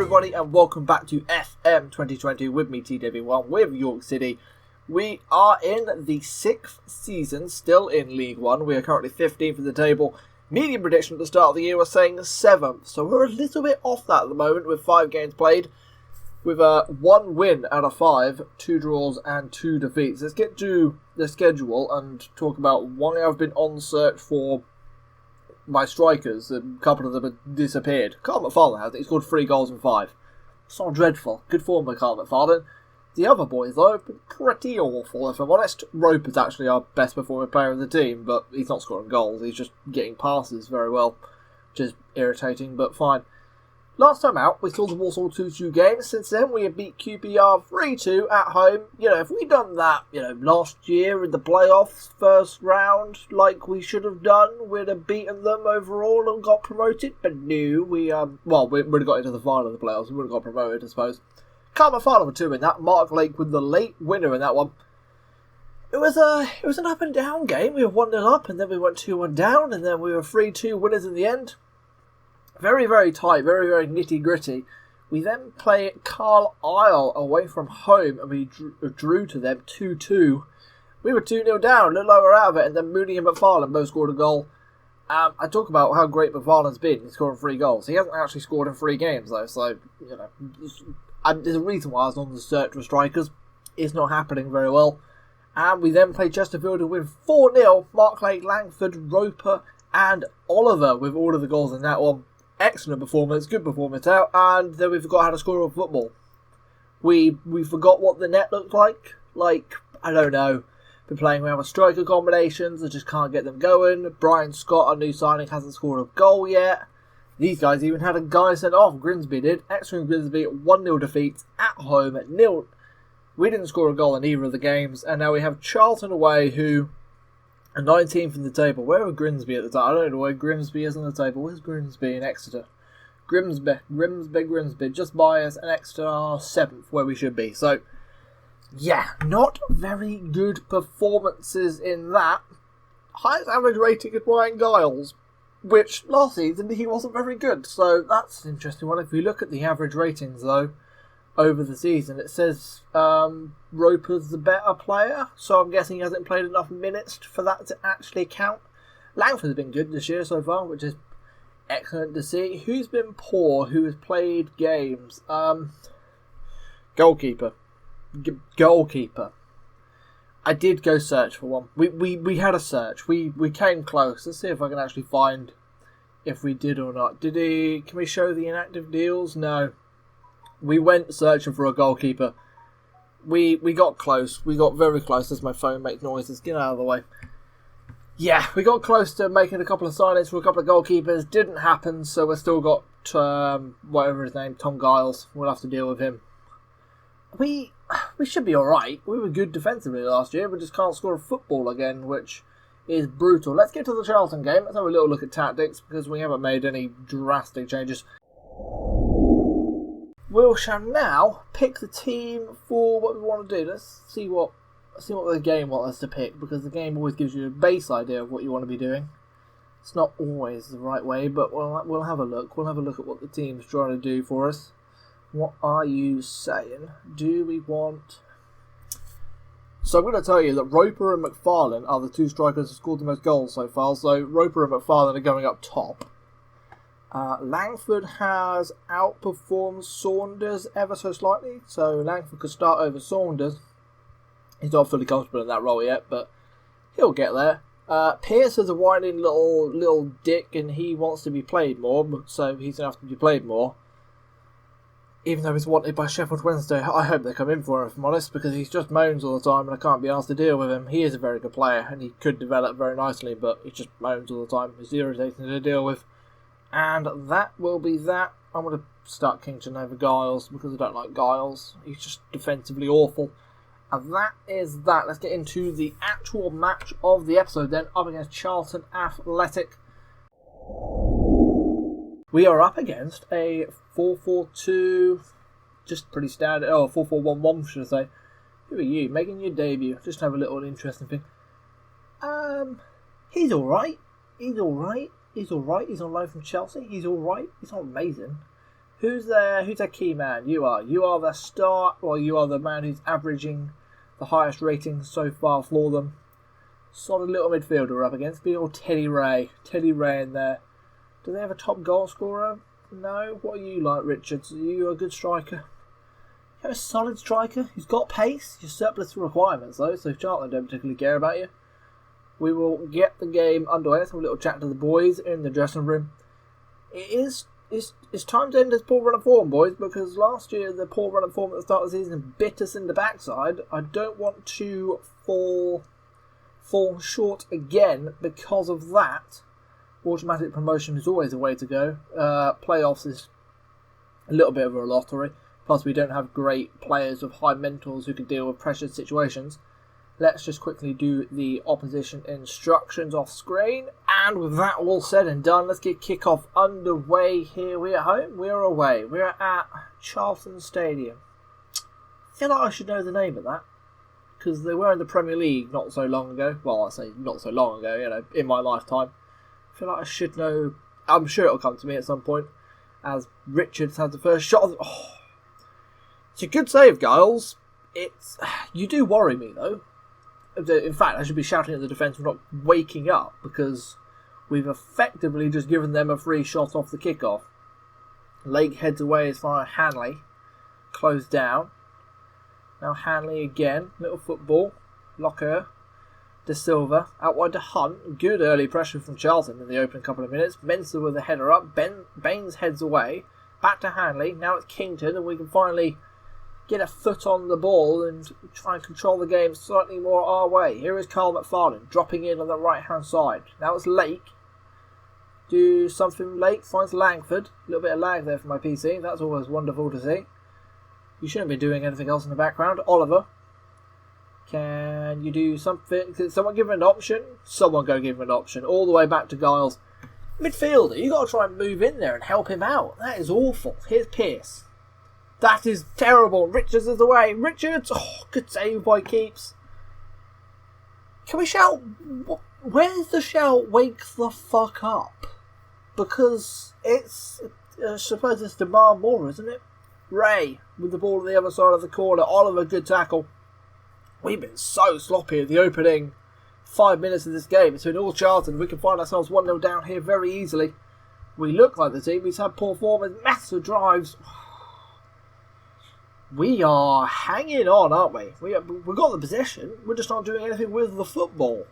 everybody, and welcome back to FM2020 with me, TW1, with York City. We are in the 6th season, still in League 1. We are currently 15th in the table. Median prediction at the start of the year was saying 7th, so we're a little bit off that at the moment with 5 games played, with 1 win out of 5, 2 draws and 2 defeats. Let's get to the schedule and talk about why I've been on search for my strikers. A couple of them have disappeared. Carl McFarlane has it. He scored 3 goals in 5. It's not dreadful. Good form by Carl McFarlane. The other boys, though, have been pretty awful, if I'm honest. Roper's actually our best performing player in the team, but he's not scoring goals. He's just getting passes very well, which is irritating, but fine. Last time out, we saw the Warsaw 2-2 game. Since then, we have beat QPR 3-2 at home. If we'd done that, last year in the playoffs, first round, like we should have done, we'd have beaten them overall and got promoted. But no, we would have got into the final of the playoffs. We would have got promoted, I suppose. Carl McFarlane with 2 in that. Mark Lake with the late winner in that one. It was an up and down game. We were 1-0 up, and then we went 2-1 down, and then we were 3-2 winners in the end. Very, very tight, very, very nitty-gritty. We then play Carlisle away from home, and we drew to them 2-2. We were 2-0 down, a little lower out of it, and then Mooney and McFarlane both scored a goal. I talk about how great McFarlane's been. He's scoring 3 goals. He hasn't actually scored in 3 games, though, so, there's a reason why I was on the search for strikers. It's not happening very well. And we then play Chesterfield and win 4-0. Mark Lake, Langford, Roper, and Oliver with all of the goals in that one. Excellent performance, good performance out, and then we forgot how to score on football. We forgot what the net looked like. I don't know. Been playing around with striker combinations, I just can't get them going. Brian Scott, our new signing, hasn't scored a goal yet. These guys even had a guy sent off, Grimsby did. Exeter and Grimsby, 1-0 defeats at home at 0. We didn't score a goal in either of the games, and now we have Charlton away, who are 19th in the table. Where are Grimsby at the time? I don't know where Grimsby is on the table. Where's Grimsby in Exeter? Grimsby, just by us, and Exeter are 7th, where we should be. So, yeah, not very good performances in that. Highest average rating is Ryan Giles, which last season he wasn't very good. So that's an interesting one. If we look at the average ratings, though, over the season, it says Roper's the better player, so I'm guessing he hasn't played enough minutes for that to actually count. Langford's been good this year so far, which is excellent to see. Who's been poor? Who has played games? Goalkeeper. I did go search for one. We had a search. We came close. Let's see if I can actually find if we did or not. Can we show the inactive deals? No. We went searching for a goalkeeper. We got close. We got very close as my phone makes noises. Get out of the way. Yeah, we got close to making a couple of signings for a couple of goalkeepers. Didn't happen, so we've still got, whatever his name, Tom Giles. We'll have to deal with him. We should be alright. We were good defensively last year. We just can't score a football again, which is brutal. Let's get to the Charlton game. Let's have a little look at tactics, because we haven't made any drastic changes. We shall now pick the team for what we want to do. Let's see what the game wants us to pick, because the game always gives you a base idea of what you want to be doing. It's not always the right way, but we'll have a look. We'll have a look at what the team's trying to do for us. What are you saying? Do we want... So I'm going to tell you that Roper and McFarlane are the 2 strikers who scored the most goals so far. So Roper and McFarlane are going up top. Langford has outperformed Saunders ever so slightly, so Langford could start over Saunders. He's not fully comfortable in that role yet, but he'll get there. Pearce is a whining little dick, and he wants to be played more, so he's going to have to be played more. Even though he's wanted by Sheffield Wednesday, I hope they come in for him, if I'm honest, because he just moans all the time, and I can't be asked to deal with him. He is a very good player, and he could develop very nicely, but he just moans all the time. He's irritating to deal with. And that will be that. I'm going to start Kingston over Giles, because I don't like Giles. He's just defensively awful. And that is that. Let's get into the actual match of the episode then, up against Charlton Athletic. We are up against a 4-4-2, just pretty standard, 4-4-1-1 should I say. Who are you? Making your debut. Just have a little interesting thing. He's alright. He's on loan from Chelsea. He's alright. He's not amazing. Who's their key man? You are. You are the star, or you are the man who's averaging the highest rating so far for them. Solid little midfielder up against big old Teddy Ray. Teddy Ray in there. Do they have a top goal scorer? No. What are you like, Richards? Are you a good striker? You have a solid striker. He's got pace. You're surplus to requirements though, so Charlton don't particularly care about you. We will get the game underway. Let's have a little chat to the boys in the dressing room. It's time to end this poor run of form, boys, because last year the poor run of form at the start of the season bit us in the backside. I don't want to fall short again because of that. Automatic promotion is always a way to go. Playoffs is a little bit of a lottery. Plus, we don't have great players with high mentals who can deal with pressured situations. Let's just quickly do the opposition instructions off screen. And with that all said and done, let's get kickoff underway here. We're at home, we're away. We're at Charlton Stadium. I feel like I should know the name of that, because they were in the Premier League not so long ago. Well, I say not so long ago, in my lifetime. I feel like I should know. I'm sure it'll come to me at some point, as Richards has the first shot. It's a good save, Giles. You do worry me, though. In fact, I should be shouting at the defence for not waking up, because we've effectively just given them a free shot off the kickoff. Lake heads away as far as Hanley. Closed down. Now Hanley again. Little football. Locker. De Silva. Out wide to Hunt. Good early pressure from Charlton in the opening couple of minutes. Mensah with a header up. Baines heads away. Back to Hanley. Now it's Kington, and we can finally get a foot on the ball and try and control the game slightly more our way. Here is Carl McFarlane dropping in on the right hand side. Now it's Lake. Do something. Lake finds Langford. A little bit of lag there for my PC. That's always wonderful to see. You shouldn't be doing anything else in the background. Oliver. Can you do something? Can someone give him an option? Someone go give him an option. All the way back to Giles. Midfielder, you got to try and move in there and help him out. That is awful. Here's Pearce. That is terrible. Richards is away. Richards! Oh, good save by Keeps. Can we shout? Where's the shout? Wake the fuck up. Because it's, I suppose it's demand more, isn't it? Ray with the ball on the other side of the corner. Oliver, good tackle. We've been so sloppy at the opening 5 minutes of this game. It's been all Charlton. We can find ourselves 1-0 down here very easily. We look like the team. We've had poor form and massive drives. We are hanging on, aren't we? We've got the possession. We're just not doing anything with the football.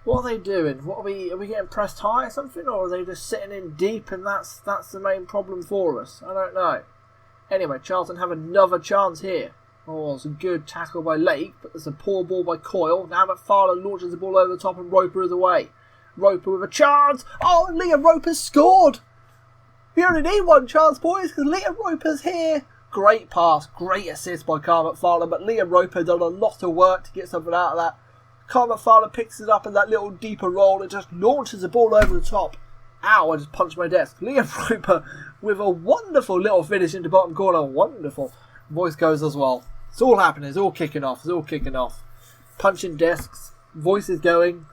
What are they doing? Are we getting pressed high or something? Or are they just sitting in deep and that's the main problem for us? I don't know. Anyway, Charlton have another chance here. Oh, it's a good tackle by Lake, but it's a poor ball by Coyle. Now McFarlane launches the ball over the top and Roper is away. Roper with a chance. Oh, and Liam Roper's scored. We only need one chance, boys, because Liam Roper's here. Great pass, great assist by Carl McFarlane, but Liam Roper done a lot of work to get something out of that. Carl McFarlane picks it up in that little deeper roll and just launches the ball over the top. Ow, I just punched my desk. Liam Roper with a wonderful little finish into bottom corner. Wonderful. Voice goes as well. It's all happening, it's all kicking off, Punching desks, voices going.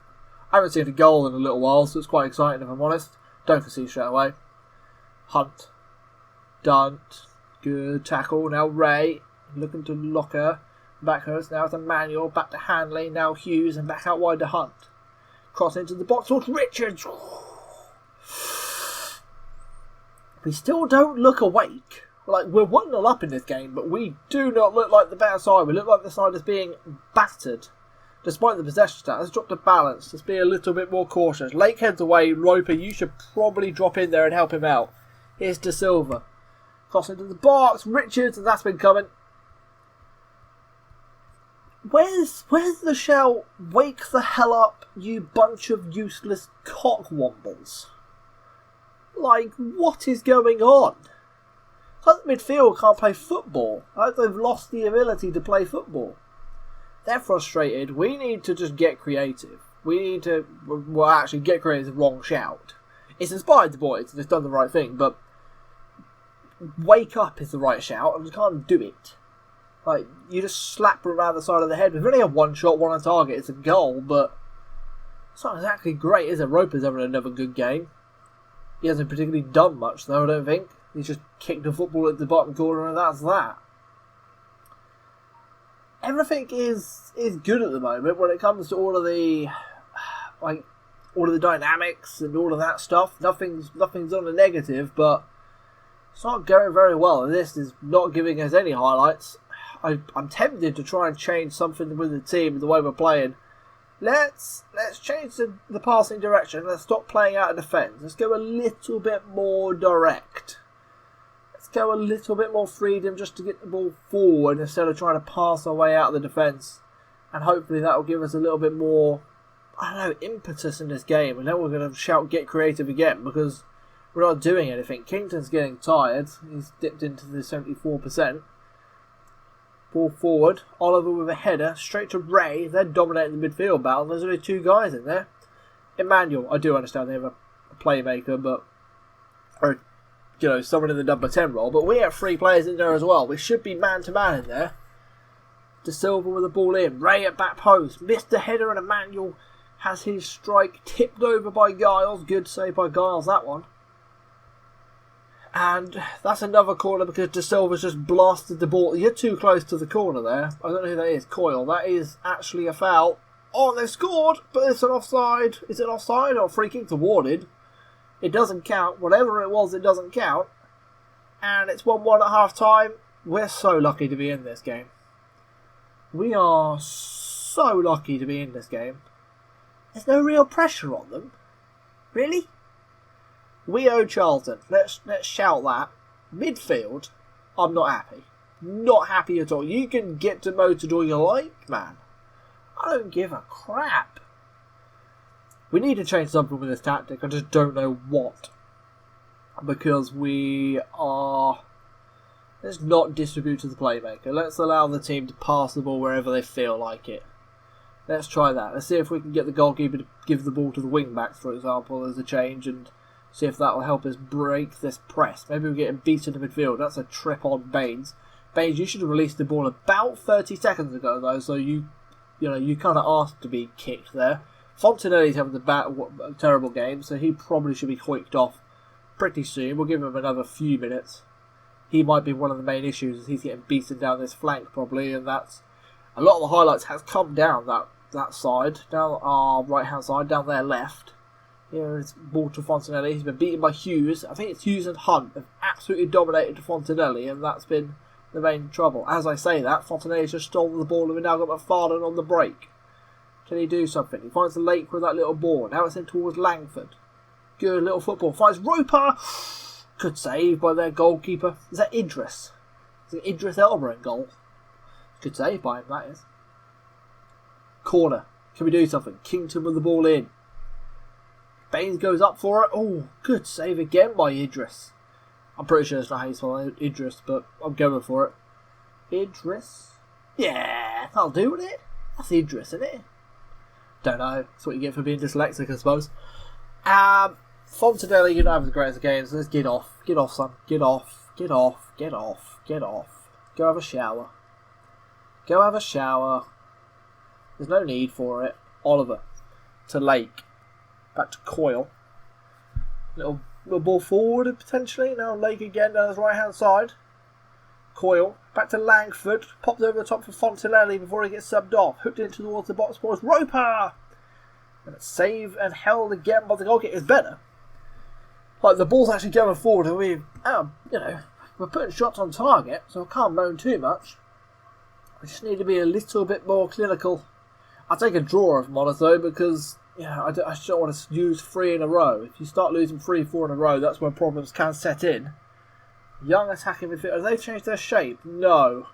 I haven't seen a goal in a little while, so it's quite exciting if I'm honest. Don't concede straight away. Hunt. Dunt. Good tackle. Now Ray looking to Locker. Backhurst. Now it's Emmanuel. Back to Hanley. Now Hughes and back out wide to Hunt. Cross into the box towards Richards. We still don't look awake. We're 1-0 up in this game, but we do not look like the better side. We look like the side that's being battered. Despite the possession stat, let's drop the balance. Let's be a little bit more cautious. Lake heads away. Roper, you should probably drop in there and help him out. Here's De Silva. Cross into the box, Richards, and that's been coming. Where's the shout? Wake the hell up, you bunch of useless cockwombles. What is going on? It's like the midfield can't play football. Like they've lost the ability to play football. They're frustrated. We need to just get creative. We need to, well, actually, get creative is the wrong shout. It's inspired the boys, they've done the right thing, but wake up is the right shout, and you can't do it. You just slap around the side of the head. We've only had one shot, one on target. It's a goal, but it's not exactly great, is it? Roper's having another good game. He hasn't particularly done much, though, I don't think. He just kicked the football at the bottom corner and that's that. Everything is good at the moment when it comes to all of the dynamics and all of that stuff. Nothing's on the negative, but it's not going very well, and this is not giving us any highlights. I'm tempted to try and change something with the team, the way we're playing. Let's change the passing direction. Let's stop playing out of defence. Let's go a little bit more direct. Let's go a little bit more freedom just to get the ball forward instead of trying to pass our way out of the defence. And hopefully that will give us a little bit more, impetus in this game. And then we're going to shout, get creative again, because we're not doing anything. Kington's getting tired. He's dipped into the 74%. Ball forward. Oliver with a header. Straight to Ray. They're dominating the midfield battle. There's only two guys in there. Emmanuel. I do understand they have a playmaker, but... someone in the number 10 role. But we have three players in there as well. We should be man-to-man in there. De Silva with the ball in. Ray at back post. Missed the header, and Emmanuel has his strike tipped over by Giles. Good save by Giles, that one. And that's another corner because De Silva's just blasted the ball. You're too close to the corner there. I don't know who that is. Coyle. That is actually a foul. Oh, they've scored, but it's an offside. Is it offside or free kick awarded? It doesn't count. Whatever it was, it doesn't count. And it's 1-1 at half time. We're so lucky to be in this game. We are so lucky to be in this game. There's no real pressure on them. Really? We owe Charlton. Let's shout that. Midfield, I'm not happy. Not happy at all. You can get demoted all you like, man. I don't give a crap. We need to change something with this tactic. I just don't know what. Because we are... Let's not distribute to the playmaker. Let's allow the team to pass the ball wherever they feel like it. Let's try that. Let's see if we can get the goalkeeper to give the ball to the wing-backs, for example, as a change, and see if that will help us break this press. Maybe we're getting beaten in the midfield. That's a trip on Baines. Baines, you should have released the ball about 30 seconds ago, though, so you kind of asked to be kicked there. Fontanelli's having a terrible game, so he probably should be hoiked off pretty soon. We'll give him another few minutes. He might be one of the main issues, as he's getting beaten down this flank, probably, and that's... A lot of the highlights has come down that side, down our right-hand side, down their left. Here is ball to Fontanelli. He's been beaten by Hughes. I think it's Hughes and Hunt have absolutely dominated Fontanelli, and that's been the main trouble. As I say that, Fontanelli's just stolen the ball, and we've now got McFarlane on the break. Can he do something? He finds the Lake with that little ball. Now it's in towards Langford. Good little football. Finds Roper. Good save by their goalkeeper. Is that Idris? Is it Idris Elba in goal? Good save by him, that is. Corner. Can we do something? Kington with the ball in. Baines goes up for it. Oh, good save again by Idris. I'm pretty sure it's not how you spell Idris, but I'm going for it. Idris? Yeah, that'll do, wouldn't it? That's Idris, isn't it? Don't know. That's what you get for being dyslexic, I suppose. Fontanelli, you don't have the greatest of games. Let's get off. Get off, son. Get off. Get off. Get off. Get off. Go have a shower. Go have a shower. There's no need for it. Oliver to Lake. Back to Coyle. Little ball forward potentially. Now Lake again down his right hand side. Coyle. Back to Langford. Popped over the top for Fontanelli before he gets subbed off. Hooked into towards the box for Roper. And it's saved and held again by the goalkeeper. It's better. Like the ball's actually going forward and we're putting shots on target, so I can't moan too much. I just need to be a little bit more clinical. I'll take a draw if I'm honest though, because I just don't want to lose 3 in a row. If you start losing 3-4 in a row, that's when problems can set in. Young attacking midfield. Have they changed their shape? No.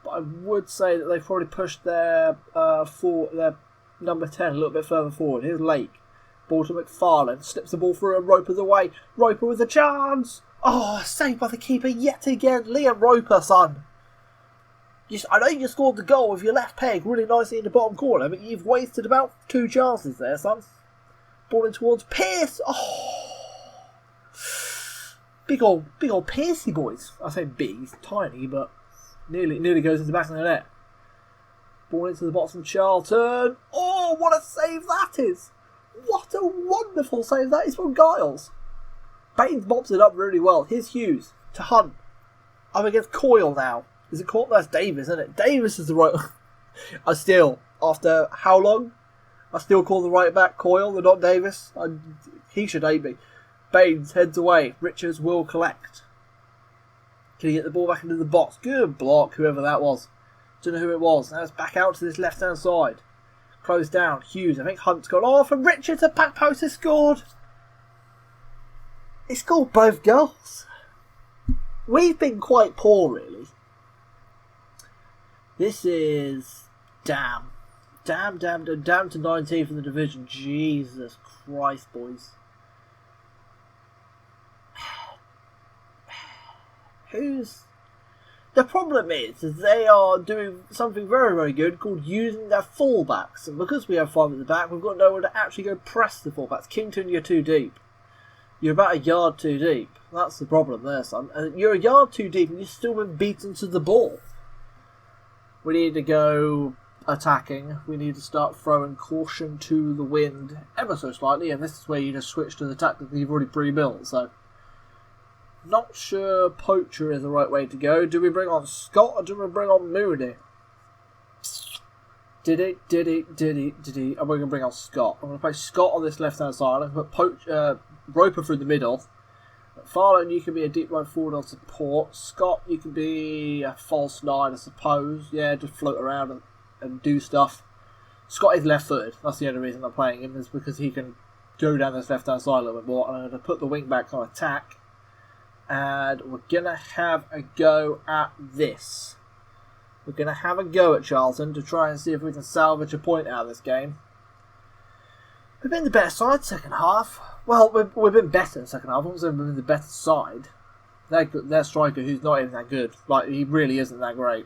But I would say that they've probably pushed their number 10 a little bit further forward. Here's Lake. Ball to McFarlane. Slips the ball through and Roper's away. Roper with a chance. Oh, saved by the keeper yet again. Liam Roper, son. I know you scored the goal with your left peg really nicely in the bottom corner, but you've wasted about 2 chances there, son. Ball in towards Pearce. Oh, big old Piercey boys. I say big, he's tiny, but nearly goes into the back of the net. Ball into the box from Charlton. Oh, what a save that is! What a wonderful save that is from Giles. Baines mops it up really well. Here's Hughes to Hunt. I'm against Coyle now. Is it Coyle? That's Davis, isn't it? Davis is the right... I still, after how long? I still call the right back Coyle and not Davis. He should hate me. Baines heads away. Richards will collect. Can he get the ball back into the box? Good block, whoever that was. Don't know who it was. Now it's back out to this left-hand side. Closed down. Hughes. I think Hunt's gone off, and Richards, a back post, has scored. He scored both goals. We've been quite poor, really. This is... Damn to 19th in the division. Jesus Christ, boys. The problem is they are doing something very, very good called using their fullbacks. And because we have 5 at the back, we've got nowhere to actually go press the fullbacks. Kington, you're too deep. You're about a yard too deep. That's the problem there, son. You're a yard too deep and you've still been beaten to the ball. We need to go attacking. We need to start throwing caution to the wind ever so slightly. And this is where you just switch to the tactic that you've already pre-built. So, not sure Poacher is the right way to go. Do we bring on Scott or do we bring on Mooney? Did he? I'm going to bring on Scott. I'm going to play Scott on this left-hand side. I'm going to put Roper through the middle. Farlane, you can be a deep right forward on support. Scott, you can be a false 9, I suppose. Yeah, just float around and do stuff. Scott is left-footed. That's the only reason I'm playing him, is because he can go down this left-hand side a little bit more. And I'm going to put the wing back on attack. And we're going to have a go at this. We're going to have a go at Charlton to try and see if we can salvage a point out of this game. We've been the better side second half. Well, we've been better in the second half. I wouldn't say we've been the better side. Their striker, who's not even that good. Like, he really isn't that great.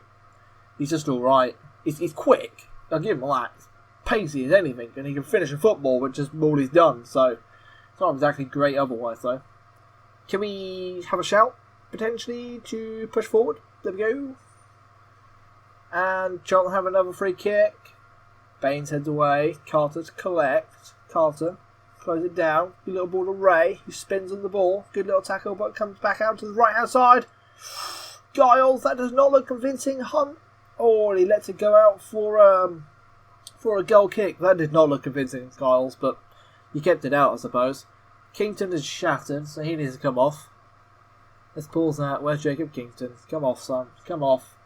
He's just alright. He's quick. I'll give him that. He's pacey as anything. And he can finish a football, which is all he's done. So, it's not exactly great otherwise, though. Can we have a shout, potentially, to push forward? There we go. And Charlton have another free kick. Baines heads away. Carter to collect. Carter. Close it down. Good little ball to Ray, who spins on the ball. Good little tackle, but comes back out to the right-hand side. Giles, that does not look convincing. Hunt. Oh, he lets it go out for a goal kick. That did not look convincing, Giles, but you kept it out, I suppose. Kington is shattered, so he needs to come off. Let's pause that. Where's Jacob Kington? Come off, son. Come off.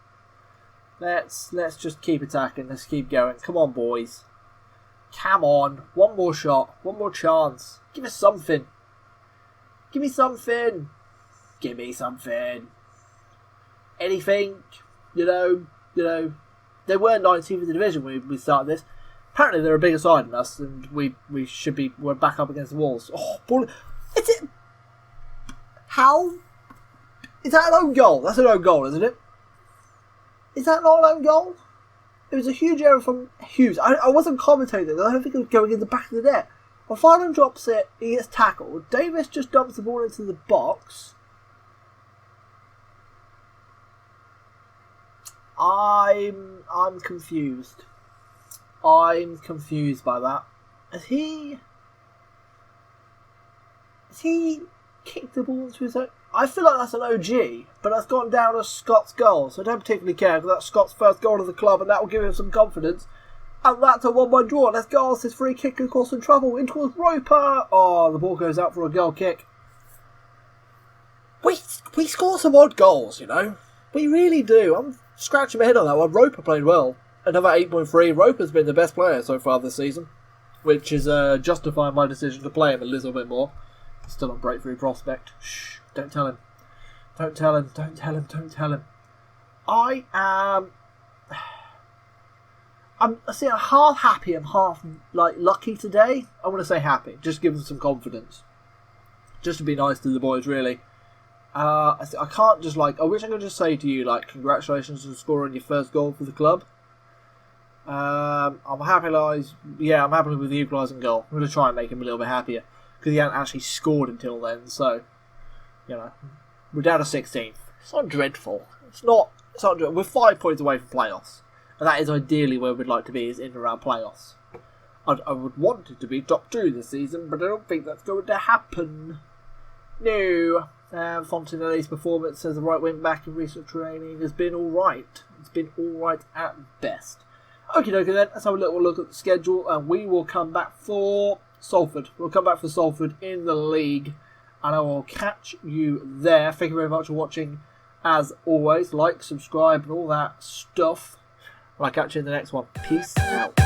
Let's just keep attacking. Let's keep going. Come on, boys. Come on. One more shot. One more chance. Give us something. Give me something. Give me something. Anything. You know. They were 19th in the division when we started this. Apparently they're a bigger side than us, and we're back up against the walls. Oh, ball. Is it? How? Is that an own goal? That's an own goal, isn't it? Is that not an own goal? It was a huge error from Hughes. I wasn't commentating. I don't think it was going in the back of the net. When Farnham drops it, he gets tackled. Davis just dumps the ball into the box. I'm confused. I'm confused by that. Has he kicked the ball into his own? I feel like that's an OG, but that's gone down as Scott's goal, so I don't particularly care, because that's Scott's first goal of the club, and that will give him some confidence. And that's a 1-1 draw. Let's go. His free kick, of course, in trouble. In towards Roper. Oh, the ball goes out for a goal kick. We score some odd goals, you know. We really do. I'm scratching my head on that one. Roper played well. Another 8.3. Roper's been the best player so far this season, which is justifying my decision to play him a little bit more. Still on breakthrough prospect. Shh. Don't tell him. Don't tell him. Don't tell him. Don't tell him. I'm half happy and half lucky today. I want to say happy. Just give them some confidence. Just to be nice to the boys, really. I can't just I wish I could just say to you congratulations on scoring your first goal for the club. I'm happy I'm happy with the equalising goal. I'm going to try and make him a little bit happier, because he hadn't actually scored until then, so we're down to 16th. It's not dreadful. It's not dreadful. We're 5 points away from playoffs, and that is ideally where we'd like to be, is in and around playoffs. I would want it to be top 2 this season, but I don't think that's going to happen. No. Fontanelli's performance as the right wing back in recent training has been alright. It's been alright at best. Okie dokie then, let's have a little look at the schedule and we will come back for Salford. We'll come back for Salford in the league and I will catch you there. Thank you very much for watching as always. Like, subscribe and all that stuff. And I'll catch you in the next one. Peace out.